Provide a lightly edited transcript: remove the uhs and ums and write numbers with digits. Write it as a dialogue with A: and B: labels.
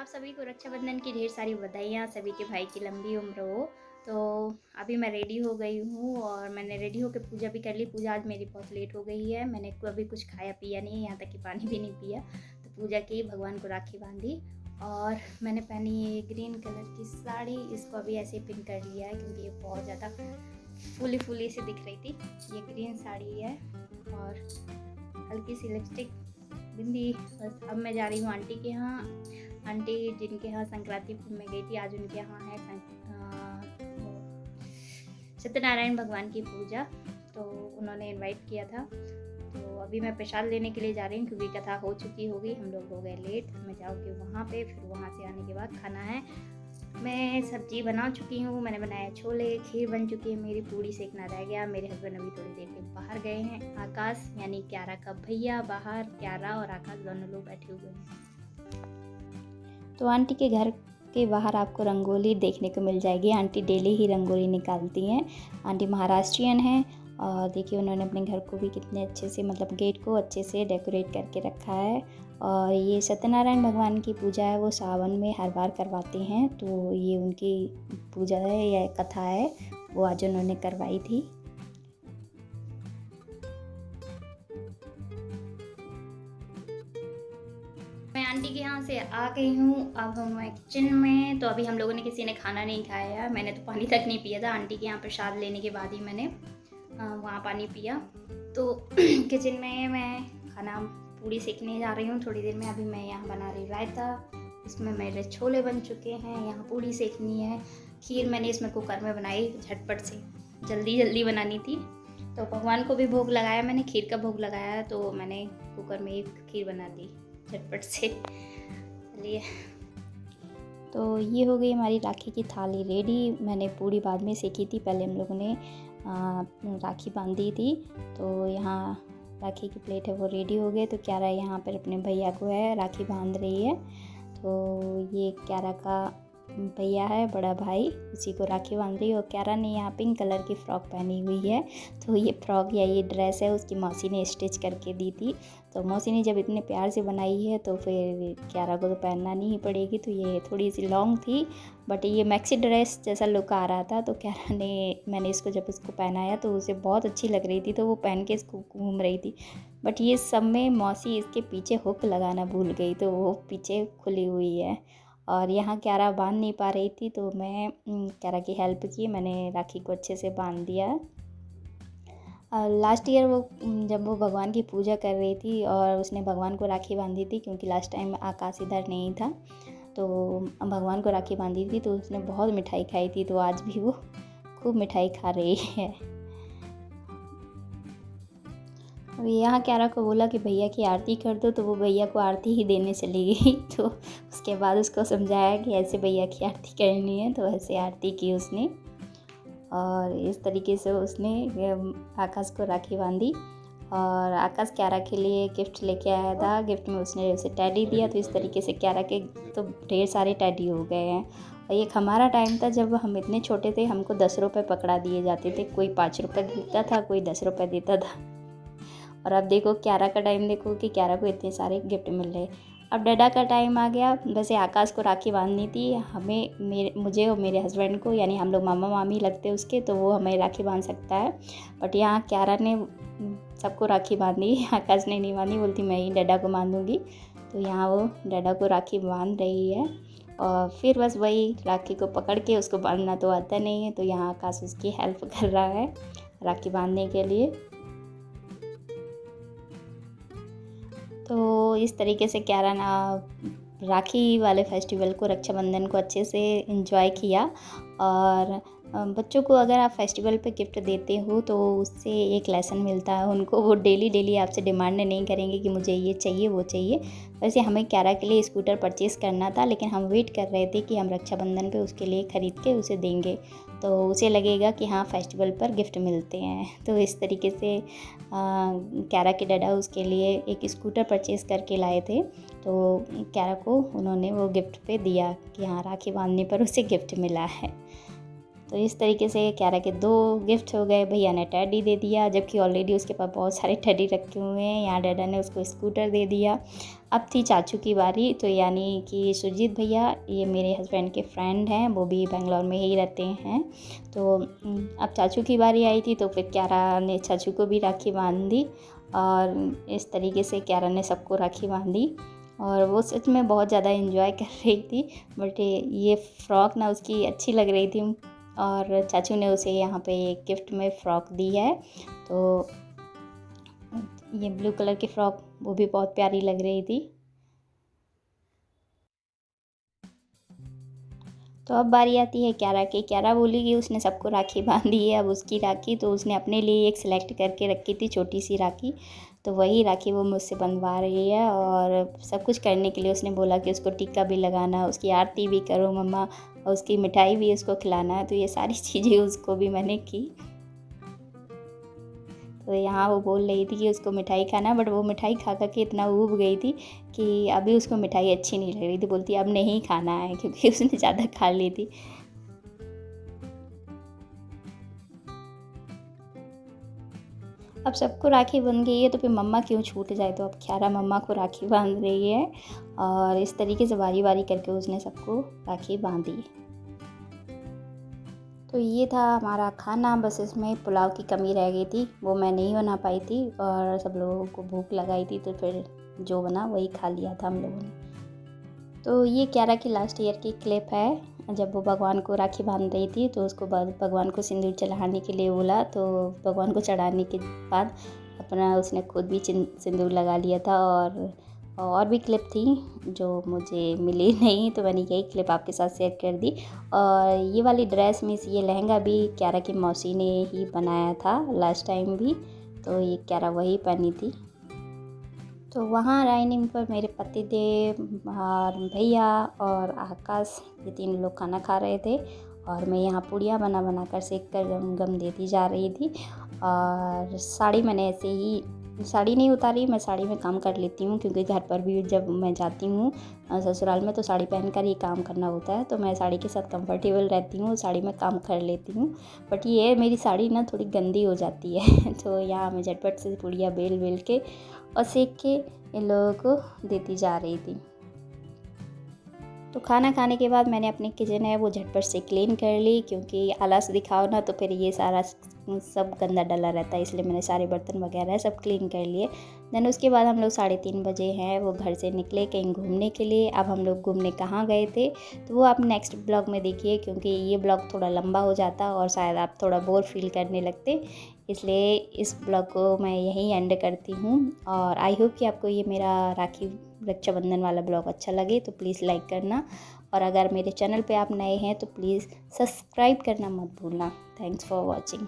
A: आप सभी को रक्षाबंधन की ढेर सारी बधाइयाँ। सभी के भाई की लंबी उम्र हो। तो अभी मैं रेडी हो गई हूँ और मैंने रेडी होकर पूजा भी कर ली। पूजा आज मेरी बहुत लेट हो गई है। मैंने अभी कुछ खाया पिया नहीं है, यहाँ तक कि पानी भी नहीं पिया। तो पूजा की, भगवान को राखी बांधी और मैंने पहनी ये ग्रीन कलर की साड़ी। इसको अभी ऐसे ही पिन कर लिया है क्योंकि ये बहुत ज़्यादा फूली फूली सी दिख रही थी। ये ग्रीन साड़ी है और हल्की सी लिपस्टिक, बिंदी। बस अब मैं जा रही हूँ आंटी के यहाँ। आंटी जिनके यहाँ संक्रांति में गई थी, आज उनके यहाँ है सत्यनारायण भगवान की पूजा, तो उन्होंने इनवाइट किया था। तो अभी मैं प्रसाद लेने के लिए जा रही हूँ क्योंकि कथा हो चुकी होगी, हम लोग हो गए लेट। मैं जाऊँगी वहाँ पे, फिर वहाँ से आने के बाद खाना है। मैं सब्जी बना चुकी हूँ, मैंने बनाया छोले, खीर बन चुकी है मेरी, पूड़ी सेकना रह गया। मेरे हस्बैंड अभी थोड़ी देर के बाहर गए हैं। आकाश यानी क्यारा का भैया बाहर, क्यारा और आकाश दोनों लोग बैठे हुए हैं। तो आंटी के घर के बाहर आपको रंगोली देखने को मिल जाएगी। आंटी डेली ही रंगोली निकालती हैं। आंटी महाराष्ट्रियन हैं और देखिए उन्होंने अपने घर को भी कितने अच्छे से, मतलब गेट को अच्छे से डेकोरेट करके रखा है। और ये सत्यनारायण भगवान की पूजा है, वो सावन में हर बार करवाते हैं। तो ये उनकी पूजा है या कथा है, वो आज उन्होंने करवाई थी। मैं आंटी के यहाँ से आ गई हूँ। अब हम हैं किचन में। तो अभी हम लोगों ने किसी ने खाना नहीं खाया है। मैंने तो पानी तक नहीं पिया था। आंटी के यहाँ प्रसाद लेने के बाद ही मैंने वहाँ पानी पिया। तो किचन में मैं खाना पूड़ी सेकने जा रही हूँ थोड़ी देर में। अभी मैं यहाँ बना रही रायता, इसमें मेरे छोले बन चुके हैं। यहाँ पूड़ी सेकनी है। खीर मैंने इसमें कुकर में बनाई, झटपट से जल्दी जल्दी बनानी थी। तो भगवान को भी भोग लगाया मैंने, खीर का भोग लगाया, तो मैंने कुकर में एक खीर बना दी झटपट से। चलिए, तो ये हो गई हमारी राखी की थाली रेडी। मैंने पूड़ी बाद में सेकी थी, पहले हम लोगों ने राखी बांधी थी। तो यहाँ राखी की प्लेट है वो रेडी हो गए। तो क्यारा यहाँ पर अपने भैया को है राखी बांध रही है। तो ये क्यारा का भैया है, बड़ा भाई, उसी को राखी बांध रही है। और क्यारा ने यहाँ पिंक कलर की फ़्रॉक पहनी हुई है। तो ये फ्रॉक या ये ड्रेस है उसकी मौसी ने स्टिच करके दी थी। तो मौसी ने जब इतने प्यार से बनाई है तो फिर क्यारा को तो पहनना नहीं ही पड़ेगी। तो ये थोड़ी सी लॉन्ग थी, बट ये मैक्सी ड्रेस जैसा लुक आ रहा था। तो क्यारा ने, मैंने इसको जब इसको पहनाया तो उसे बहुत अच्छी लग रही थी, तो वो पहन के इसको घूम रही थी। बट ये सब में मौसी इसके पीछे हुक लगाना भूल गई, तो वो पीछे खुली हुई है। और यहाँ क्यारा बांध नहीं पा रही थी, तो मैं क्यारा की हेल्प की, मैंने राखी को अच्छे से बांध दिया। लास्ट ईयर वो जब वो भगवान की पूजा कर रही थी और उसने भगवान को राखी बांधी थी, क्योंकि लास्ट टाइम आकाश इधर नहीं था, तो भगवान को राखी बांधी थी, तो उसने बहुत मिठाई खाई थी। तो आज भी वो खूब मिठाई खा रही है। यहाँ क्यारा को बोला कि भैया की आरती कर दो, तो वो भैया को आरती ही देने चली गई। तो उसके बाद उसको समझाया कि ऐसे भैया की आरती करनी है, तो ऐसे आरती की उसने। और इस तरीके से उसने आकाश को राखी बांधी। और आकाश क्यारा के लिए गिफ्ट लेके आया था। गिफ्ट में उसने उसे टैडी दिया। तो इस तरीके से क्यारा के तो ढेर सारे टैडी हो गए हैं। और एक हमारा टाइम था जब हम इतने छोटे थे, हमको 10 रुपये पकड़ा दिए जाते थे। कोई 5 रुपये देता था, कोई 10 रुपये देता था। और अब देखो क्यारा का टाइम, देखो कि क्यारा को इतने सारे गिफ्ट मिल रहे। अब डैडा का टाइम आ गया। वैसे आकाश को राखी बांधनी थी, हमें, मुझे और मेरे हस्बैंड को, यानी हम लोग मामा मामी लगते उसके, तो वो हमें राखी बांध सकता है। बट यहाँ क्यारा ने सबको राखी बांधी, आकाश ने नहीं बांधी, बोलती मैं ही डैडा को बांधूँगी। तो यहाँ वो डैडा को राखी बांध रही है। और फिर बस वही राखी को पकड़ के, उसको बांधना तो आता नहीं है, तो यहाँ आकाश उसकी हेल्प कर रहा है राखी बांधने के लिए। तो इस तरीके से क्यारा ना राखी वाले फेस्टिवल को, रक्षाबंधन को अच्छे से एंजॉय किया। और बच्चों को अगर आप फेस्टिवल पे गिफ्ट देते हो तो उससे एक लेसन मिलता है उनको। वो डेली डेली आपसे डिमांड नहीं करेंगे कि मुझे ये चाहिए वो चाहिए। वैसे हमें क्यारा के लिए स्कूटर परचेज़ करना था, लेकिन हम वेट कर रहे थे कि हम रक्षाबंधन पे उसके लिए ख़रीद के उसे देंगे, तो उसे लगेगा कि हाँ फेस्टिवल पर गिफ्ट मिलते हैं। तो इस तरीके से क्यारा के डैडा उसके लिए एक स्कूटर परचेज़ करके लाए थे। तो क्यारा को उन्होंने वो गिफ्ट पे दिया कि हाँ राखी बांधने पर उसे गिफ्ट मिला है। तो इस तरीके से क्यारा के 2 गिफ्ट हो गए। भैया ने टेडी दे दिया, जबकि ऑलरेडी उसके पास बहुत सारे टेडी रखे हुए हैं। यहाँ डैडा ने उसको स्कूटर दे दिया। अब थी चाचू की बारी, तो यानी कि सुरजीत भैया, ये मेरे हस्बैंड के फ्रेंड हैं, वो भी बेंगलोर में ही रहते हैं। तो अब चाचू की बारी आई थी, तो फिर क्यारा ने चाचू को भी राखी बांध दी और इस तरीके से क्यारा ने सबको राखी बांधी और वो सच में बहुत ज़्यादा एंजॉय कर रही थी। बट ये फ़्रॉक ना उसकी अच्छी लग रही थी और चाचू ने उसे यहाँ पे एक गिफ्ट में फ़्रॉक दी है। तो ये ब्लू कलर की फ़्रॉक वो भी बहुत प्यारी लग रही थी। तो अब बारी आती है क्यारा की। क्यारा बोली कि उसने सबको राखी बांधी है, अब उसकी राखी, तो उसने अपने लिए एक सिलेक्ट करके रखी थी छोटी सी राखी, तो वही राखी वो मुझसे बंधवा रही है। और सब कुछ करने के लिए उसने बोला कि उसको टिक्का भी लगाना, उसकी आरती भी करो मम्मा, और उसकी मिठाई भी उसको खिलाना है। तो ये सारी चीज़ें उसको भी मैंने की। तो यहाँ वो बोल रही थी कि उसको मिठाई खाना, बट वो मिठाई खा खा के इतना ऊब गई थी कि अभी उसको मिठाई अच्छी नहीं लग रही थी। बोलती अब नहीं खाना है, क्योंकि उसने ज़्यादा खा ली थी। अब सबको राखी बंध गई है, तो फिर मम्मा क्यों छूट जाए, तो अब क्यारा मम्मा को राखी बांध रही है और इस तरीके से बारी बारी करके उसने सबको राखी बांधी। तो ये था हमारा खाना, बस इसमें पुलाव की कमी रह गई थी, वो मैं नहीं बना पाई थी और सब लोगों को भूख लगाई थी, तो फिर जो बना वही खा लिया था हम लोगों ने। तो ये क्यारा की लास्ट ईयर की क्लिप है, जब वो भगवान को राखी बांध रही थी, तो उसको भगवान को सिंदूर चढ़ाने के लिए बोला, तो भगवान को चढ़ाने के बाद अपना उसने खुद भी सिंदूर लगा लिया था। और भी क्लिप थी जो मुझे मिली नहीं, तो मैंने यही क्लिप आपके साथ शेयर कर दी। और ये वाली ड्रेस मीन्स ये लहंगा भी क्यारा की मौसी ने ही बनाया था लास्ट टाइम भी, तो ये क्यारा वही पहनी थी। तो वहाँ डाइनिंग पर मेरे पतिदेव और भैया और आकाश, ये 3 लोग खाना खा रहे थे और मैं यहाँ पूड़ियाँ बना बना कर सेक कर गम गम देती जा रही थी। और साड़ी मैंने ऐसे ही, साड़ी नहीं उतारी, मैं साड़ी में काम कर लेती हूँ, क्योंकि घर पर भी जब मैं जाती हूँ ससुराल में, तो साड़ी पहनकर ही काम करना होता है, तो मैं साड़ी के साथ कंफर्टेबल रहती हूँ, साड़ी में काम कर लेती हूँ। बट ये मेरी साड़ी ना थोड़ी गंदी हो जाती है तो यहाँ मैं झटपट से पूड़ियाँ बेल बेल के और सेक के इन लोगों को देती जा रही थी। तो खाना खाने के बाद मैंने अपनी किचन है वो झटपट से क्लीन कर ली, क्योंकि आलस दिखाओ ना तो फिर ये सारा सब गंदा डला रहता है, इसलिए मैंने सारे बर्तन वगैरह सब क्लीन कर लिए। देन उसके बाद हम लोग 3:30 बजे हैं वो घर से निकले कहीं घूमने के लिए। अब हम लोग घूमने कहाँ गए थे तो वो आप नेक्स्ट ब्लॉग में देखिए, क्योंकि ये ब्लॉग थोड़ा लंबा हो जाता और शायद आप थोड़ा बोर फील करने लगते, इसलिए इस ब्लॉग को मैं यहीं एंड करती हूँ। और आई होप कि आपको ये मेरा राखी रक्षाबंधन वाला ब्लॉग अच्छा लगे तो प्लीज़ लाइक करना, और अगर मेरे चैनल पे आप नए हैं तो प्लीज़ सब्सक्राइब करना मत भूलना। Thanks for watching.